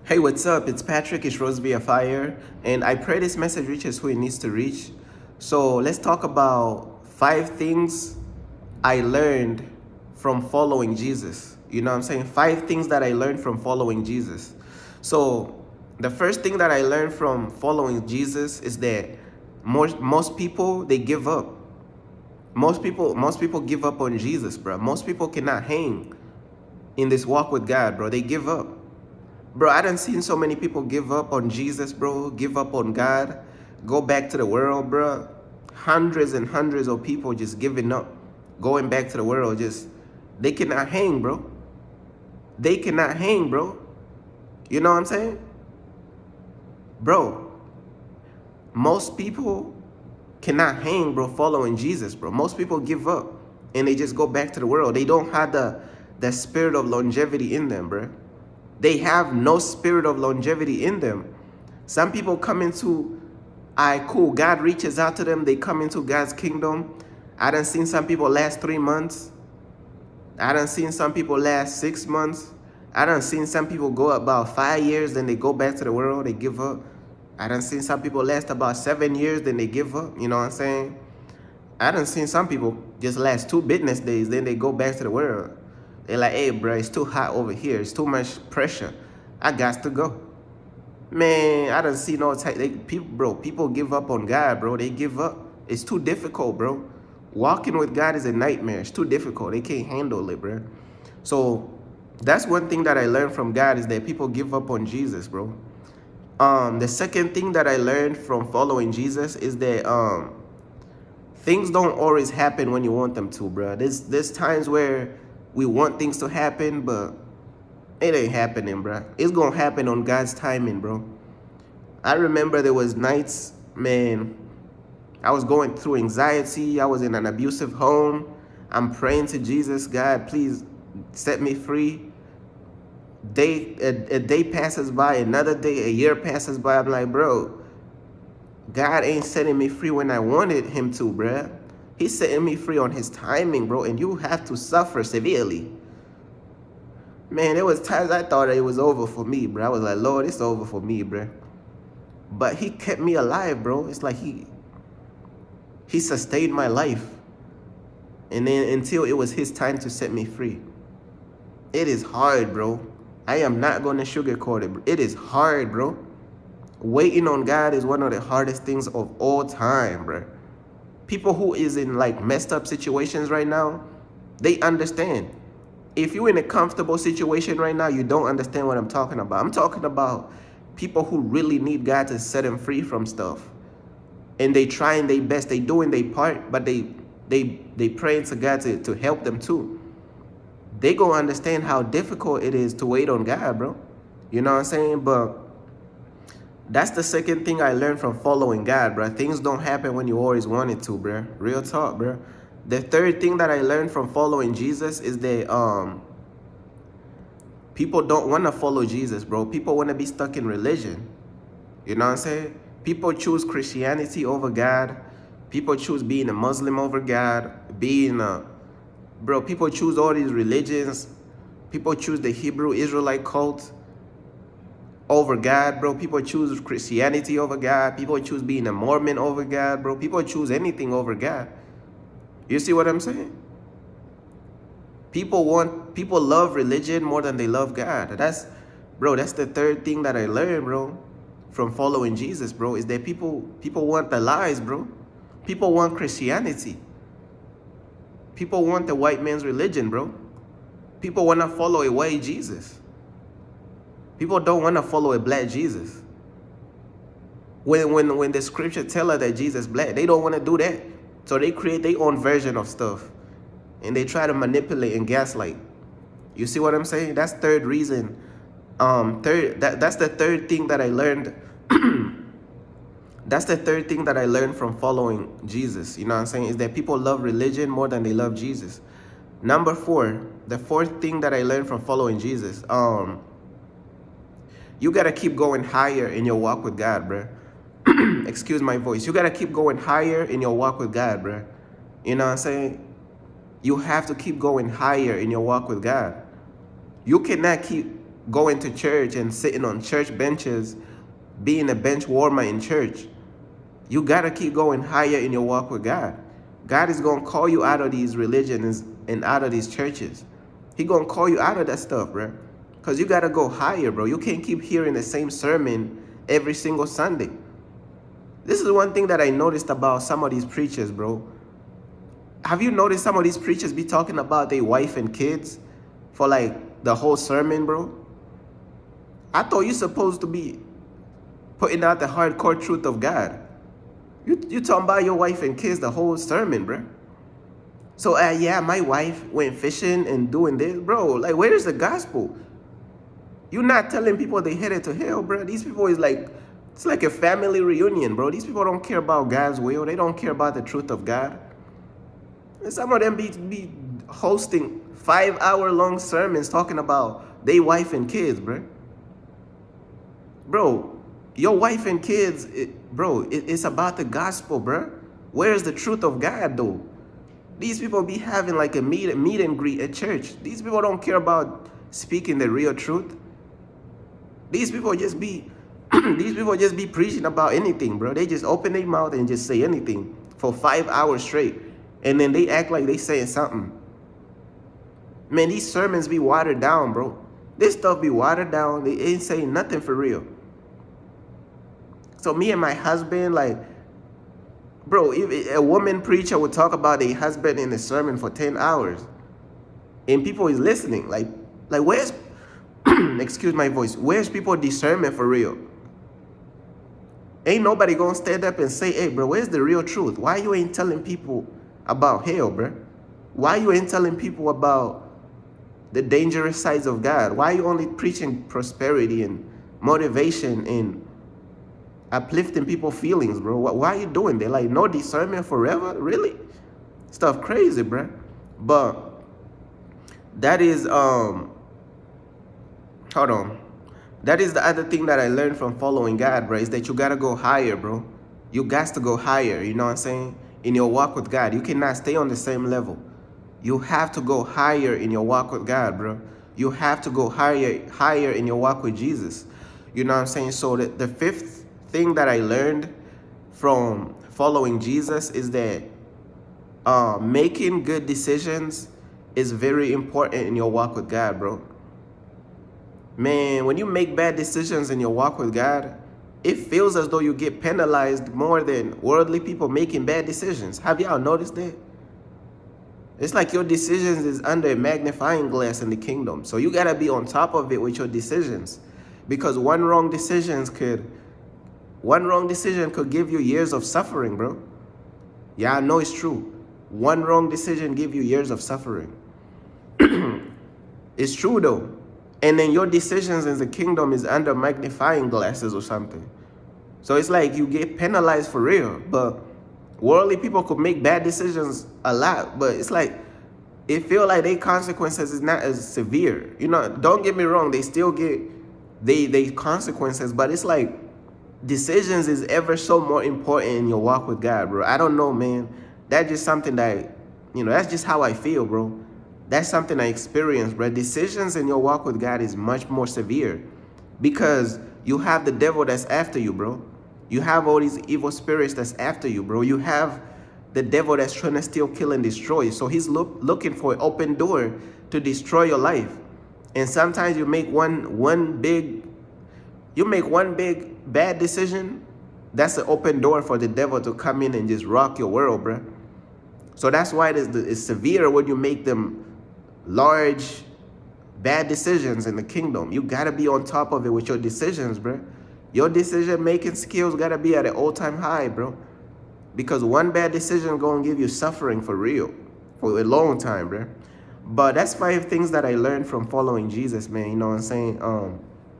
Hey, what's up? It's Patrick, it's Rose via Fire, and I pray this message reaches who it needs to reach. So let's talk about 5 things I learned from following Jesus. You know what I'm saying? 5 things that I learned from following Jesus. So the first thing that I learned from following Jesus is that most people they give up. Most people give up on Jesus, bro. Most people cannot hang in this walk with God, bro. They give up. Bro, I done seen so many people give up on Jesus, bro, give up on God, go back to the world, bro. Hundreds and hundreds of people just giving up, going back to the world, they cannot hang, bro. They cannot hang, bro. You know what I'm saying? Bro, most people cannot hang, bro, following Jesus, bro. Most people give up and they just go back to the world. They don't have the spirit of longevity in them, bro. They have no spirit of longevity in them. Some people come into, cool, God reaches out to them, they come into God's kingdom. I done seen some people last 3 months. I done seen some people last 6 months. I done seen some people go about 5 years, then they go back to the world, they give up. I done seen some people last about 7 years, then they give up, you know what I'm saying? I done seen some people just last 2 business days, then they go back to the world. They're like, hey, bro, it's too hot over here. It's too much pressure. I got to go. Man, I done see no type. People give up on God, bro. They give up. It's too difficult, bro. Walking with God is a nightmare. It's too difficult. They can't handle it, bro. So that's one thing that I learned from God is that people give up on Jesus, bro. The second thing that I learned from following Jesus is that things don't always happen when you want them to, bro. There's times where we want things to happen, but it ain't happening, bro. It's gonna happen on God's timing, bro. I remember there was nights, man, I was going through anxiety. I was in an abusive home. I'm praying to Jesus, God, please set me free. A day passes by, another day, a year passes by. I'm like, bro, God ain't setting me free when I wanted him to, bro. He's setting me free on his timing, bro, and you have to suffer severely. Man, there was times I thought it was over for me, bro. I was like, Lord, it's over for me, bro. But he kept me alive, bro. It's like he sustained my life. And then until it was his time to set me free. It is hard, bro. I am not going to sugarcoat it, bro. It is hard, bro. Waiting on God is one of the hardest things of all time, bro. People who is in like messed up situations right now, they understand. If you're in a comfortable situation right now, you don't understand what I'm talking about. I'm talking about people who really need God to set them free from stuff. And they trying their best, they doing their part, but they praying to God to help them too. They gonna understand how difficult it is to wait on God, bro. You know what I'm saying? But that's the second thing I learned from following God, bro. Things don't happen when you always want it to, bro. Real talk, bro. The third thing that I learned from following Jesus is that people don't want to follow Jesus, bro. People want to be stuck in religion. You know what I'm saying? People choose Christianity over God. People choose being a Muslim over God. People choose all these religions. People choose the Hebrew Israelite cult over God, bro. People choose Christianity over God. People choose being a Mormon over God, bro. People choose anything over God. You see what I'm saying? People love religion more than they love God. That's the third thing that I learned, bro, from following Jesus, bro, is that people want the lies, bro. People want Christianity. People want the white man's religion, bro. People want to follow a white Jesus. People don't want to follow a black Jesus. When the scripture tell us that Jesus black, they don't want to do that. So they create their own version of stuff. And they try to manipulate and gaslight. You see what I'm saying? That's third reason. That's the third thing that I learned. That's the third thing that I learned from following Jesus. You know what I'm saying? Is that people love religion more than they love Jesus. Number 4, the fourth thing that I learned from following Jesus. You gotta keep going higher in your walk with God, bro. Excuse my voice. You gotta keep going higher in your walk with God, bro. You know what I'm saying? You have to keep going higher in your walk with God. You cannot keep going to church and sitting on church benches, being a bench warmer in church. You gotta keep going higher in your walk with God. God is gonna call you out of these religions and out of these churches. He gonna call you out of that stuff, bro. Cause you gotta go higher, bro. You can't keep hearing the same sermon every single Sunday. This is one thing that I noticed about some of these preachers, bro. Have you noticed some of these preachers be talking about their wife and kids for like the whole sermon, bro? I thought you're supposed to be putting out the hardcore truth of God. You talking about your wife and kids the whole sermon, bro. So, yeah, my wife went fishing and doing this. Bro, like, where's the gospel? You're not telling people they headed to hell, bro. These people is like, it's like a family reunion, bro. These people don't care about God's will. They don't care about the truth of God. And some of them be hosting 5-hour-long sermons talking about their wife and kids, bro. Bro, your wife and kids, it's about the gospel, bro. Where's the truth of God, though? These people be having like a meet and greet at church. These people don't care about speaking the real truth. These people just be preaching about anything, bro. They just open their mouth and just say anything for 5 hours straight. And then they act like they saying something. Man, these sermons be watered down, bro. This stuff be watered down. They ain't saying nothing for real. So me and my husband, like, bro, if a woman preacher would talk about a husband in a sermon for 10 hours and people is listening, like where's, excuse my voice, where's people discernment for real? Ain't nobody gonna stand up and say, hey, bro, where's the real truth? Why you ain't telling people about hell, bro? Why you ain't telling people about the dangerous sides of God? Why you only preaching prosperity and motivation and uplifting people's feelings, bro? Why are you doing that? Like, no discernment forever? Really? Stuff crazy, bro. But that is hold on. That is the other thing that I learned from following God, bro, is that you gotta go higher, bro. You got to go higher, you know what I'm saying? In your walk with God. You cannot stay on the same level. You have to go higher in your walk with God, bro. You have to go higher in your walk with Jesus. You know what I'm saying? So the fifth thing that I learned from following Jesus is that making good decisions is very important in your walk with God, bro. Man, when you make bad decisions in your walk with God, it feels as though you get penalized more than worldly people making bad decisions. Have y'all noticed that? It's like your decisions is under a magnifying glass in the kingdom. So you gotta be on top of it with your decisions. Because one wrong decision could give you years of suffering, bro. Yeah, I know it's true. One wrong decision give you years of suffering. It's true though. And then your decisions in the kingdom is under magnifying glasses or something. So it's like you get penalized for real. But worldly people could make bad decisions a lot. But it's like, it feel like their consequences is not as severe. You know, don't get me wrong. They still get they consequences. But it's like, decisions is ever so more important in your walk with God, bro. I don't know, man. That's just something that, that's just how I feel, bro. That's something I experienced, bro. Decisions in your walk with God is much more severe because you have the devil that's after you, bro. You have all these evil spirits that's after you, bro. You have the devil that's trying to steal, kill, and destroy. So he's looking for an open door to destroy your life. And sometimes you make one big bad decision. That's an open door for the devil to come in and just rock your world, bro. So that's why it's severe when you make them large, bad decisions in the kingdom. You gotta be on top of it with your decisions, bro. Your decision-making skills gotta be at an all-time high, bro. Because one bad decision gonna give you suffering for real, for a long time, bro. But that's 5 things that I learned from following Jesus, man. You know what I'm saying?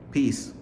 Peace.